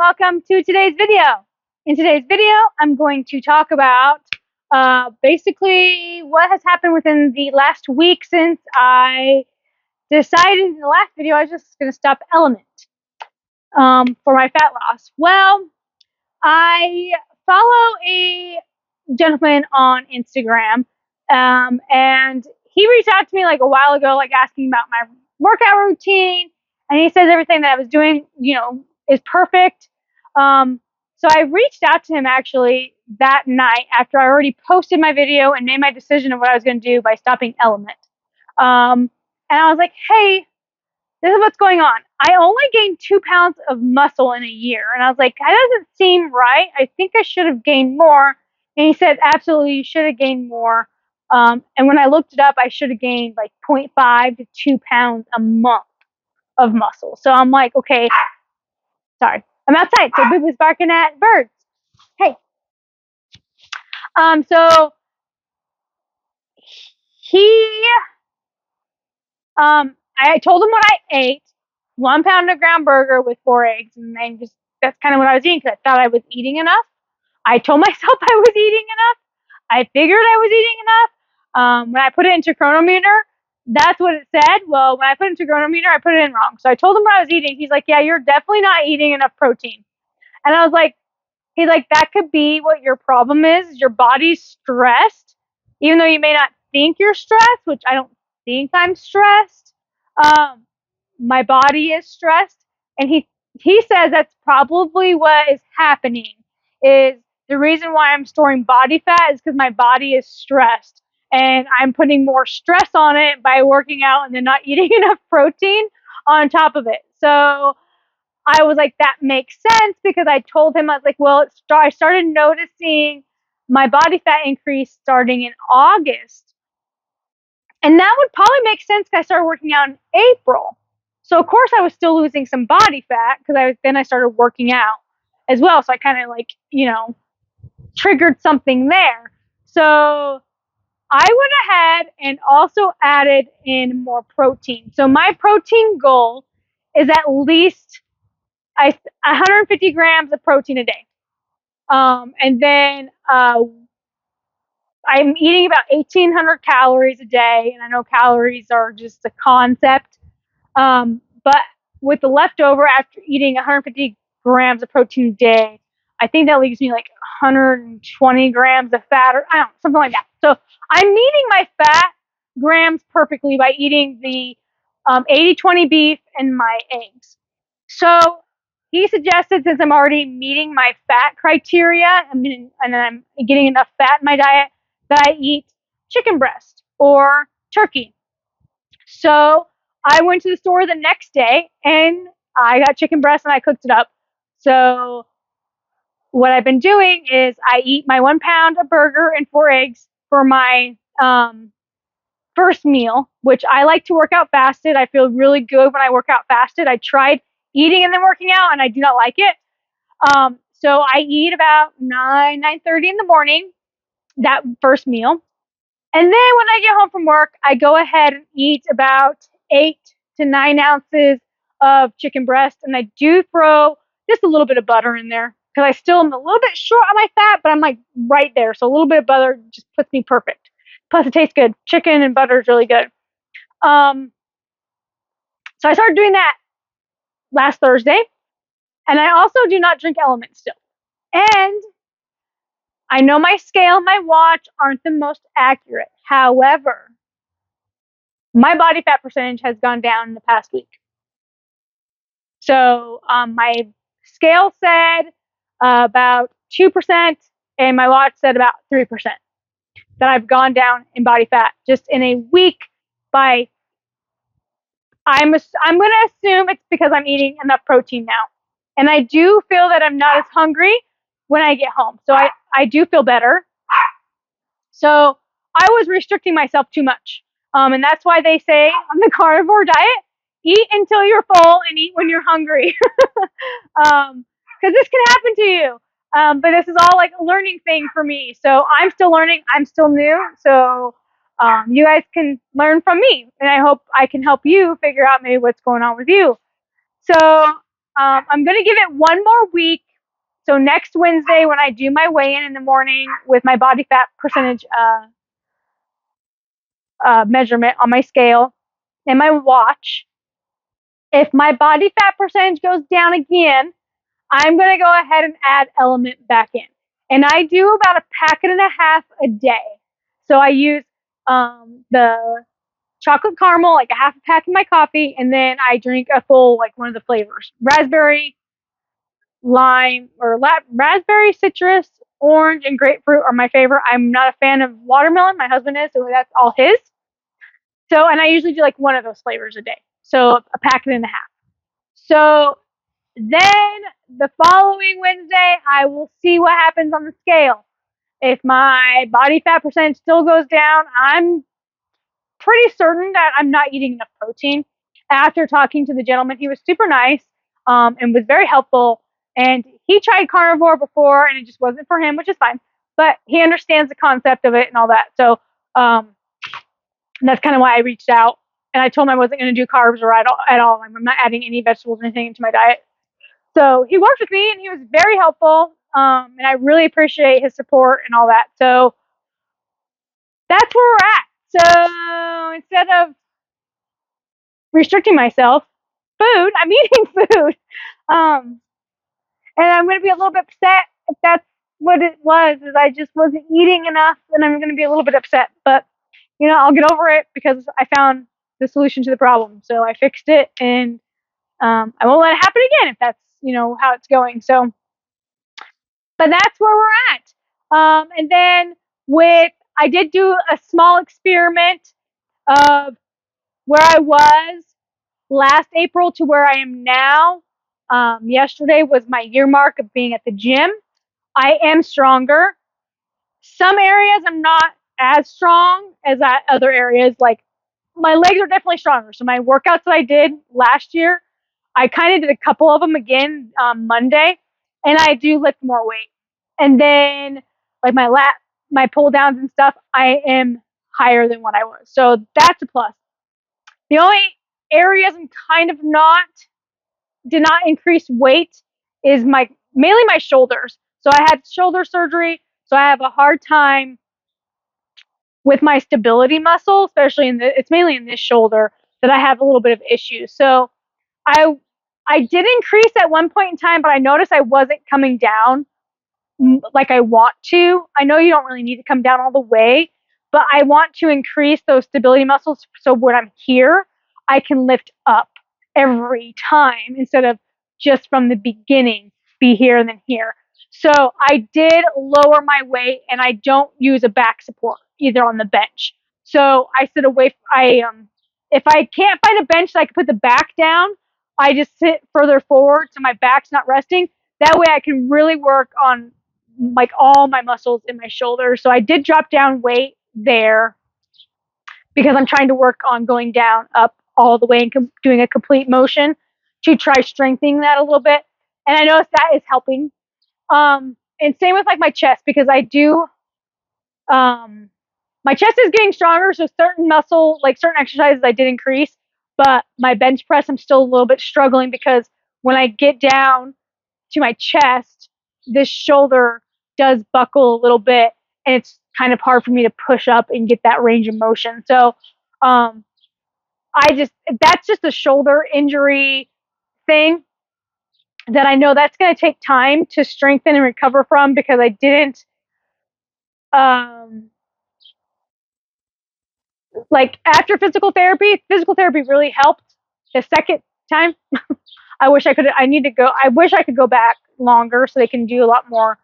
welcome to today's video. In today's video, I'm going to talk about basically what has happened within the last week since I decided in the last video I was just going to stop Element for my fat loss. Well, I follow a gentleman on Instagram, and he reached out to me like a while ago, like asking about my workout routine, and he says everything that I was doing, is perfect. So I reached out to him actually that night after I already posted my video and made my decision of what I was going to do by stopping Element. And I was like, hey, this is what's going on. I only gained 2 pounds of muscle in a year. And I was like, that doesn't seem right. I think I should have gained more. And he said, absolutely, you should have gained more. And when I looked it up, I should have gained like 0.5 to 2 pounds a month of muscle. So I'm like, okay, sorry. I'm outside, so Boo Boo's barking at birds. Hey. So I told him what I ate, 1 pound of ground burger with 4 eggs, and then that's kind of what I was eating because I thought I was eating enough. I told myself I was eating enough. I figured I was eating enough. When I put it into Chronometer, that's what it said. Well, when I put it into Chronometer, I put it in wrong. So I told him what I was eating. He's like, yeah, you're definitely not eating enough protein. And I was like, he's like, that could be what your problem is. Your body's stressed, even though you may not think you're stressed, which I don't think I'm stressed. My body is stressed, and he says that's probably what is happening. Is the reason why I'm storing body fat is because my body is stressed, and I'm putting more stress on it by working out and then not eating enough protein on top of it. So I was like, that makes sense, because I told him, I was like, well, I started noticing my body fat increase starting in August. And that would probably make sense because I started working out in April. So, of course, I was still losing some body fat because I started working out as well. So I kind of triggered something there. So I went ahead and also added in more protein. So my protein goal is at least 150 grams of protein a day. And then I'm eating about 1,800 calories a day, and I know calories are just a concept. But with the leftover after eating 150 grams of protein a day, I think that leaves me like 120 grams of fat, or I don't know, something like that. So I'm meeting my fat grams perfectly by eating the 80-20 beef and my eggs. So he suggested, since I'm already meeting my fat criteria, and I'm getting enough fat in my diet, that I eat chicken breast or turkey. So I went to the store the next day and I got chicken breast and I cooked it up. So what I've been doing is I eat my 1 pound of burger and 4 eggs for my first meal, which I like to work out fasted. I feel really good when I work out fasted. I tried eating and then working out, and I do not like it. So I eat about 9:30 in the morning, that first meal. And then when I get home from work, I go ahead and eat about 8 to 9 ounces of chicken breast. And I do throw just a little bit of butter in there because I still am a little bit short on my fat, but I'm like right there. So a little bit of butter just puts me perfect. Plus it tastes good. Chicken and butter is really good. So I started doing that last Thursday. And I also do not drink Element still. And I know my scale and my watch aren't the most accurate. However, my body fat percentage has gone down in the past week. So my scale said about 2%, and my watch said about 3%, that I've gone down in body fat just in a week. I'm going to assume it's because I'm eating enough protein now. And I do feel that I'm not as hungry when I get home. So I do feel better. So I was restricting myself too much. And that's why they say on the carnivore diet, eat until you're full and eat when you're hungry. Because this can happen to you. But this is all like a learning thing for me. So I'm still learning. I'm still new. So you guys can learn from me. And I hope I can help you figure out maybe what's going on with you. So I'm going to give it one more week. So next Wednesday, when I do my weigh-in in the morning with my body fat percentage measurement on my scale and my watch, if my body fat percentage goes down again, I'm going to go ahead and add element back in. And I do about a packet and a half a day. So I use the chocolate caramel, like a half a pack in my coffee, and then I drink a full, like one of the flavors. Raspberry, lime, or raspberry, citrus, orange, and grapefruit are my favorite. I'm not a fan of watermelon. My husband is, so that's all his. So, and I usually do like one of those flavors a day. So a packet and a half. So then the following Wednesday, I will see what happens on the scale. If my body fat percentage still goes down, I'm pretty certain that I'm not eating enough protein. After talking to the gentleman, he was super nice and was very helpful. And he tried carnivore before, and it just wasn't for him, which is fine. But he understands the concept of it and all that. So that's kind of why I reached out. And I told him I wasn't going to do carbs or at all. I'm not adding any vegetables or anything into my diet. So he worked with me, and he was very helpful. And I really appreciate his support and all that. So that's where we're at. So instead of restricting myself, I'm eating food. And I'm going to be a little bit upset if that's what it was, is I just wasn't eating enough, and I'm going to be a little bit upset. But, I'll get over it because I found the solution to the problem. So I fixed it, and I won't let it happen again if that's, how it's going. So, but that's where we're at. And then I did do a small experiment of where I was last April to where I am now. Yesterday was my year mark of being at the gym. I am stronger. Some areas I'm not as strong as other areas. Like my legs are definitely stronger. So my workouts that I did last year, I kind of did a couple of them again Monday, and I do lift more weight. And then like my pull downs and stuff, I am higher than what I was. So that's a plus. The only areas I'm kind of did not increase weight is mainly my shoulders. So I had shoulder surgery, so I have a hard time with my stability muscle, especially it's mainly in this shoulder that I have a little bit of issues. So I did increase at one point in time, but I noticed I wasn't coming down like I want to. I know you don't really need to come down all the way, but I want to increase those stability muscles so when I'm here, I can lift up every time instead of just from the beginning, be here and then here. So I did lower my weight, and I don't use a back support either on the bench. So I sit away. If I can't find a bench that I can put the back down, I just sit further forward so my back's not resting. That way I can really work on like all my muscles in my shoulders. So I did drop down weight there because I'm trying to work on going down, up all the way and doing a complete motion to try strengthening that a little bit. And I noticed that is helping. And same with like my chest, because I do, my chest is getting stronger. So certain certain exercises I did increase, but my bench press, I'm still a little bit struggling because when I get down to my chest, this shoulder does buckle a little bit, and it's kind of hard for me to push up and get that range of motion. So, that's just a shoulder injury thing that I know that's going to take time to strengthen and recover from, because I didn't, like after physical therapy really helped the second time. I wish I could go back longer so they can do a lot more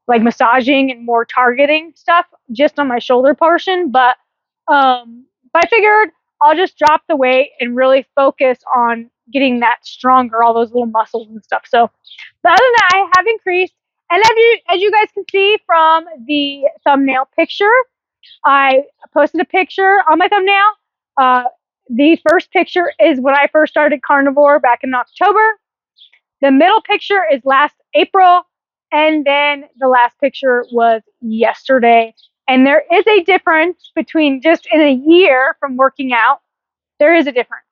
like massaging and more targeting stuff just on my shoulder portion. But I figured I'll just drop the weight and really focus on getting that stronger, all those little muscles and stuff. So, but other than that, I have increased. And as you guys can see from the thumbnail picture, I posted a picture on my thumbnail. The first picture is when I first started carnivore back in October. The middle picture is last April. And then the last picture was yesterday. And there is a difference between just in a year from working out. There is a difference.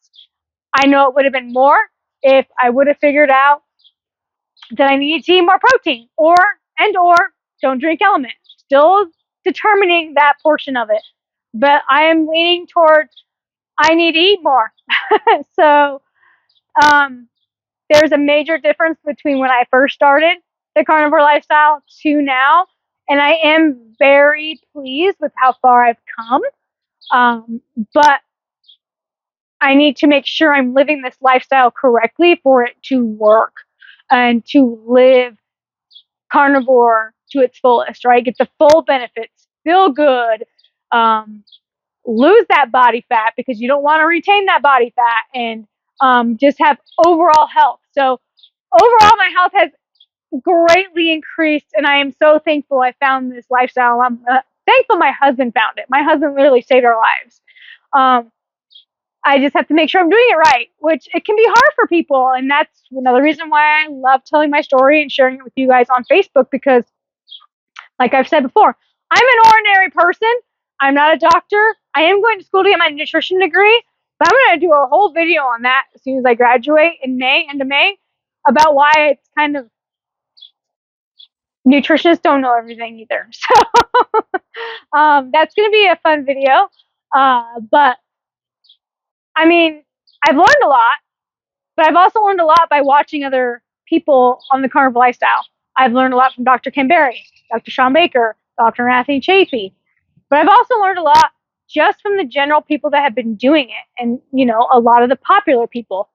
I know it would have been more if I would have figured out then I need to eat more protein, or don't drink element. Still determining that portion of it, but I am leaning towards I need to eat more. So um, there's a major difference between when I first started the carnivore lifestyle to now, and I am very pleased with how far I've come. But I need to make sure I'm living this lifestyle correctly for it to work and to live carnivore to its fullest, right? Get the full benefits, feel good, um, lose that body fat because you don't want to retain that body fat, and just have overall health. So overall, my health has greatly increased, and I am so thankful I found this lifestyle. I'm thankful my husband found it. My husband literally saved our lives. I just have to make sure I'm doing it right, which it can be hard for people. And that's another reason why I love telling my story and sharing it with you guys on Facebook, because like I've said before, I'm an ordinary person. I'm not a doctor. I am going to school to get my nutrition degree, but I'm going to do a whole video on that as soon as I graduate in end of May, about why it's kind of, nutritionists don't know everything either. So that's going to be a fun video. But I mean, I've learned a lot. But I've also learned a lot by watching other people on the carnivore lifestyle. I've learned a lot from Dr. Ken Berry, Dr. Sean Baker, Dr. Anthony Chafee. But I've also learned a lot just from the general people that have been doing it, and, you know, a lot of the popular people.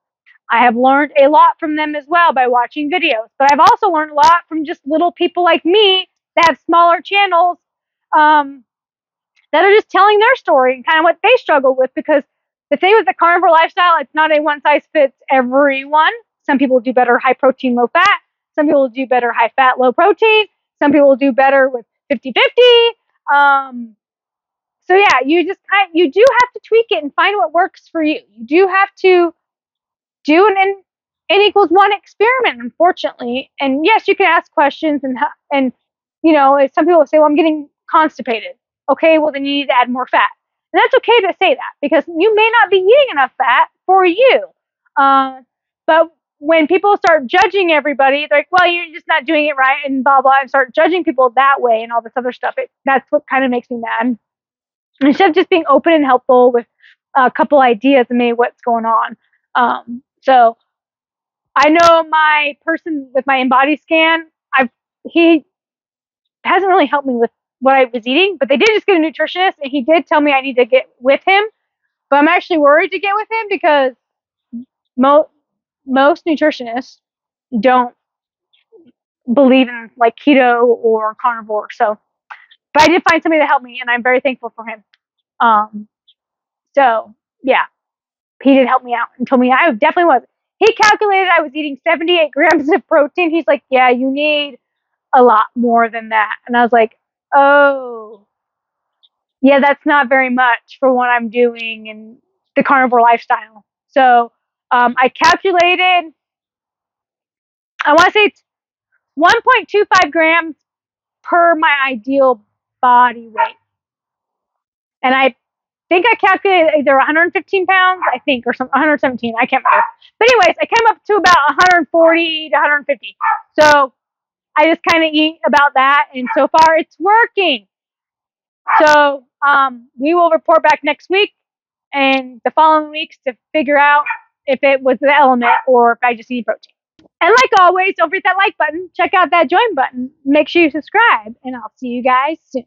I have learned a lot from them as well by watching videos. But I've also learned a lot from just little people like me that have smaller channels, that are just telling their story and kind of what they struggle with. Because the thing with the carnivore lifestyle, it's not a one size fits everyone. Some people do better high protein, low fat. Some people do better high fat, low protein. Some people do better with 50-50. So yeah, you do have to tweak it and find what works for you. You do have to do an N equals one experiment, unfortunately. And yes, you can ask questions, and you know, if some people say, well, I'm getting constipated. Okay, well, then you need to add more fat. And that's okay to say that, because you may not be eating enough fat for you. But when people start judging everybody, they're like, well, you're just not doing it right, and blah, blah, and start judging people that way and all this other stuff. That's what kind of makes me mad. Instead of just being open and helpful with a couple ideas and maybe what's going on. So I know my person with my InBody scan, he hasn't really helped me with what I was eating, but they did just get a nutritionist, and he did tell me I need to get with him. But I'm actually worried to get with him because most nutritionists don't believe in like keto or carnivore. So, but I did find somebody to help me, and I'm very thankful for him. So yeah, he did help me out and told me I definitely was. He calculated I was eating 78 grams of protein. He's like, yeah, you need a lot more than that. And I was like, oh, yeah, that's not very much for what I'm doing in the carnivore lifestyle. So I calculated, I want to say it's 1.25 grams per my ideal body weight. And I think I calculated either 115 pounds, I think, or some 117. I can't remember. But anyways, I came up to about 140 to 150. So I just kind of eat about that, and so far it's working. So we will report back next week and the following weeks to figure out if it was the element or if I just eat protein. And like always, don't forget that like button. Check out that join button. Make sure you subscribe, and I'll see you guys soon.